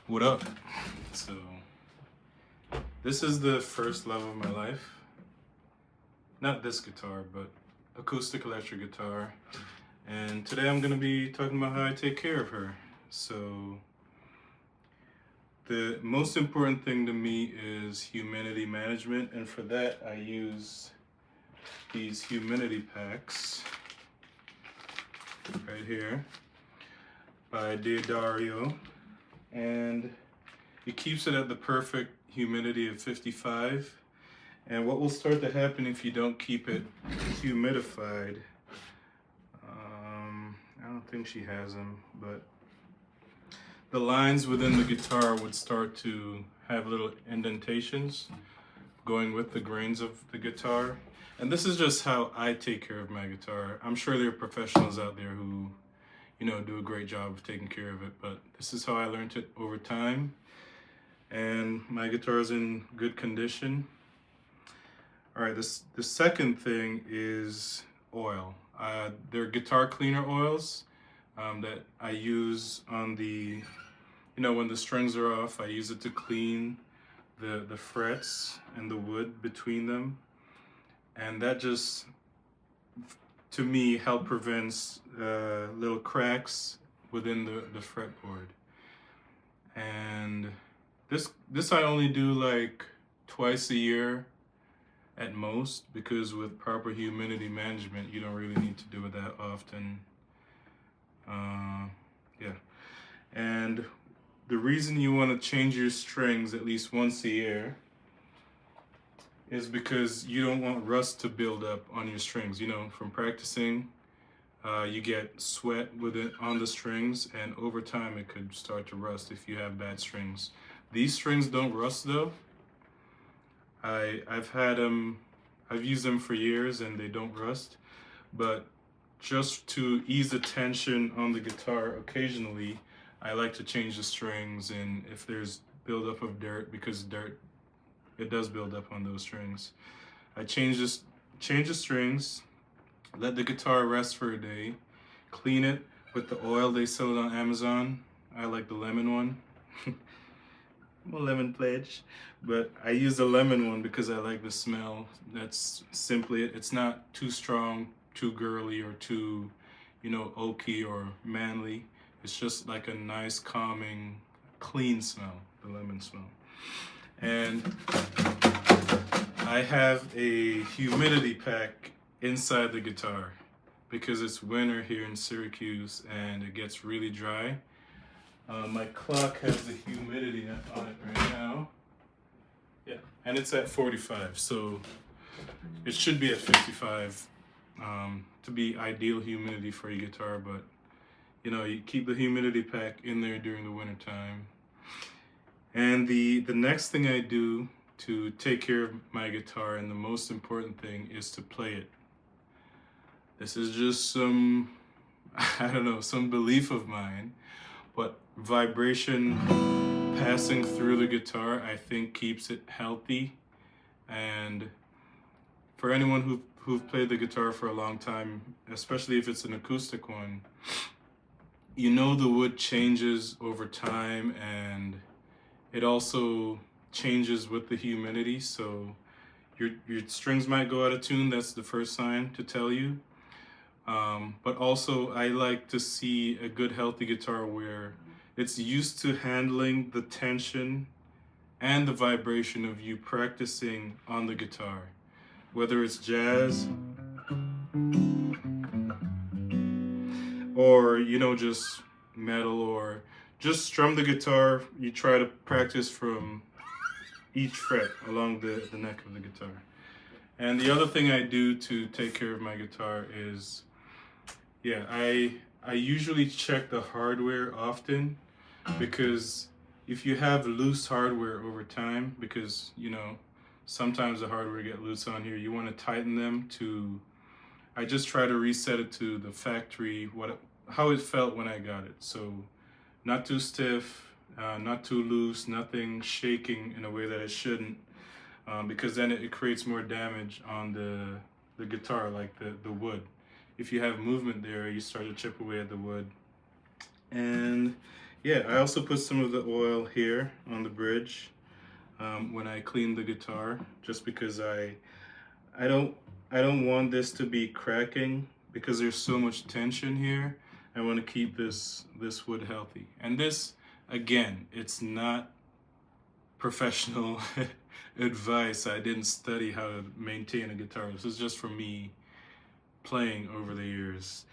What up? So, this is the first love of my life. Not this guitar, but acoustic electric guitar. And today I'm going to be talking about how I take care of her. So, the most important thing to me is humidity management, and for that I use these humidity packs right here by Diodario, and it keeps it at the perfect humidity of 55. And what will start to happen if you don't keep it humidified, I don't think she has them, but the lines within the guitar would start to have little indentations going with the grains of the guitar. And this is just how I take care of my guitar. I'm sure there are professionals out there who, do a great job of taking care of it, but this is how I learned it over time. And my guitar is in good condition. All right, the second thing is oil. There are guitar cleaner oils that I use on the, when the strings are off, I use it to clean the frets and the wood between them. And that just, to me, help prevents little cracks within the fretboard. And this I only do like twice a year at most, because with proper humidity management you don't really need to do it that often. Yeah. And the reason you want to change your strings at least once a year is because you don't want rust to build up on your strings. From practicing, you get sweat with it on the strings, and over time it could start to rust if you have bad strings. These strings don't rust though. I've used them for years and they don't rust, but just to ease the tension on the guitar occasionally, I like to change the strings, and if there's buildup of dirt, because dirt, it does build up on those strings, I change the strings, let the guitar rest for a day, clean it with the oil they sell it on Amazon. I like the lemon one. I'm a lemon pledge, but I use the lemon one because I like the smell. That's simply it. It's not too strong, too girly, or too, oaky or manly. It's just like a nice, calming, clean smell, the lemon smell. And I have a humidity pack inside the guitar because it's winter here in Syracuse and it gets really dry. My clock has the humidity on it right now. Yeah, and it's at 45, so it should be at 55 to be ideal humidity for your guitar. But you keep the humidity pack in there during the winter time. And the next thing I do to take care of my guitar, and the most important thing, is to play it. This is just some, I don't know, some belief of mine, but vibration passing through the guitar, I think, keeps it healthy. And for anyone who've played the guitar for a long time, especially if it's an acoustic one, the wood changes over time, and it also changes with the humidity. So your strings might go out of tune. That's the first sign to tell you. But also, I like to see a good, healthy guitar where it's used to handling the tension and the vibration of you practicing on the guitar. Whether it's jazz or, just metal, or just strum the guitar, you try to practice from each fret along the neck of the guitar. And the other thing I do to take care of my guitar is, I usually check the hardware often, because if you have loose hardware over time, because sometimes the hardware get loose on here, you want to tighten them to, I just try to reset it to the factory, how it felt when I got it. So not too stiff, not too loose, nothing shaking in a way that it shouldn't, because then it creates more damage on the guitar, like the wood. If you have movement there, you start to chip away at the wood. And yeah, I also put some of the oil here on the bridge when I clean the guitar, just because I don't I don't want this to be cracking because there's so much tension here. I want to keep this wood healthy. And this, again, it's not professional advice. I didn't study how to maintain a guitar. This is just from me playing over the years.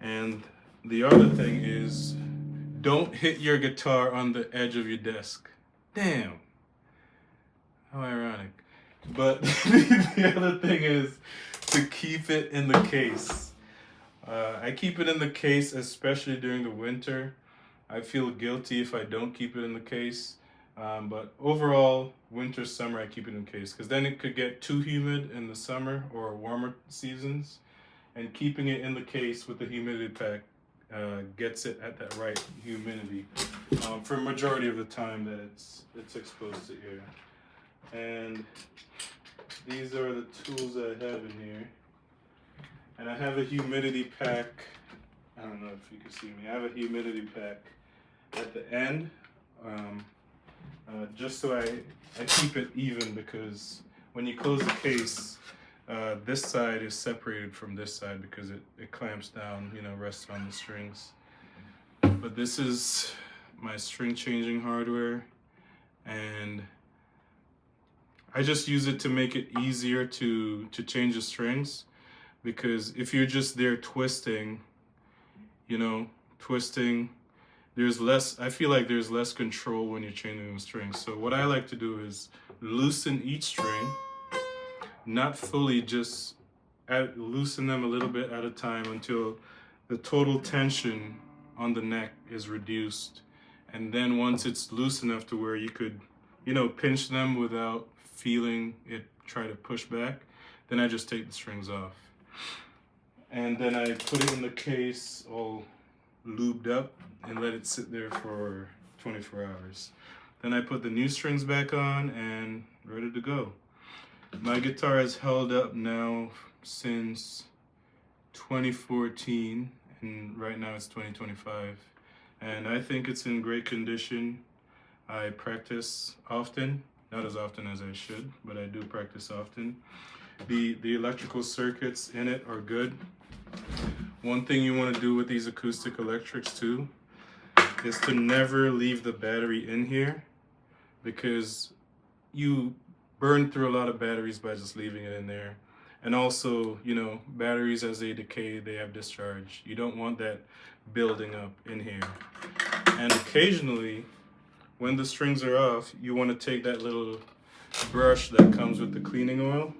And the other thing is, don't hit your guitar on the edge of your desk. Damn, how ironic. But the other thing is to keep it in the case. I keep it in the case, especially during the winter. I feel guilty if I don't keep it in the case. But overall, winter, summer, I keep it in the case because then it could get too humid in the summer or warmer seasons. And keeping it in the case with the humidity pack gets it at that right humidity for a majority of the time that it's exposed to air. And these are the tools that I have in here. And I have a humidity pack. I don't know if you can see me. I have a humidity pack at the end, just so I keep it even, because when you close the case, this side is separated from this side because it clamps down, rests on the strings. But this is my string changing hardware, and I just use it to make it easier to change the strings, because if you're just there twisting, I feel like there's less control when you're changing the strings. So what I like to do is loosen each string, not fully, just loosen them a little bit at a time until the total tension on the neck is reduced. And then once it's loose enough to where you could, pinch them without feeling it try to push back, then I just take the strings off. And then I put it in the case all lubed up and let it sit there for 24 hours. Then I put the new strings back on and ready to go. My guitar has held up now since 2014, and right now it's 2025. And I think it's in great condition. I practice often, not as often as I should, but I do practice often. The electrical circuits in it are good. One thing you want to do with these acoustic electrics too is to never leave the battery in here, because you burn through a lot of batteries by just leaving it in there. And also, batteries, as they decay, they have discharge. You don't want that building up in here. And occasionally, when the strings are off, you want to take that little brush that comes with the cleaning oil,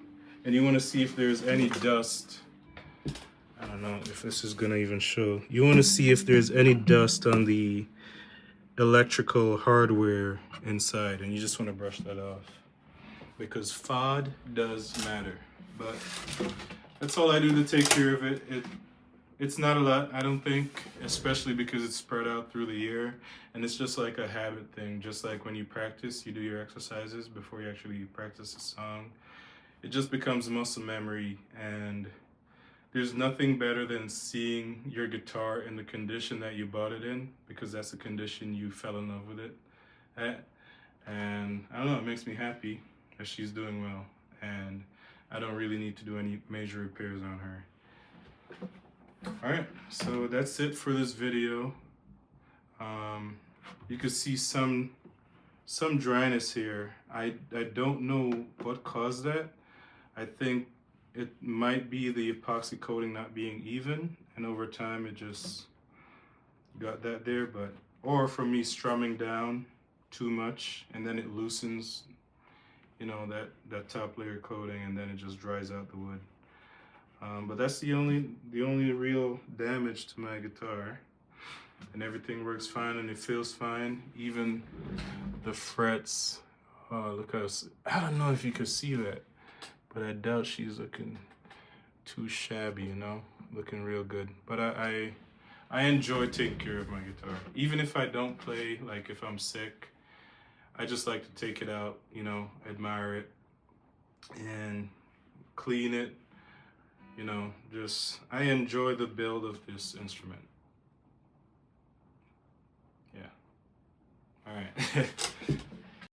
and you want to see if there's any dust. I don't know if this is gonna even show. You want to see if there's any dust on the electrical hardware inside, and you just want to brush that off, because FOD does matter. But that's all I do to take care of it. It's not a lot, I don't think, especially because it's spread out through the year, and it's just like a habit thing. Just like when you practice, you do your exercises before you actually practice a song. It just becomes muscle memory, and there's nothing better than seeing your guitar in the condition that you bought it in, because that's the condition you fell in love with it at. And I don't know, it makes me happy that she's doing well, and I don't really need to do any major repairs on her. Alright, so that's it for this video. You can see some dryness here. I don't know what caused that. I think it might be the epoxy coating not being even, and over time it just got that there, or from me strumming down too much, and then it loosens, that top layer coating, and then it just dries out the wood. But that's the only real damage to my guitar, and everything works fine and it feels fine. Even the frets. Look how, I don't know if you could see that, but I doubt she's looking too shabby, looking real good. But I enjoy taking care of my guitar. Even if I don't play, like if I'm sick, I just like to take it out, admire it and clean it. I enjoy the build of this instrument. Yeah.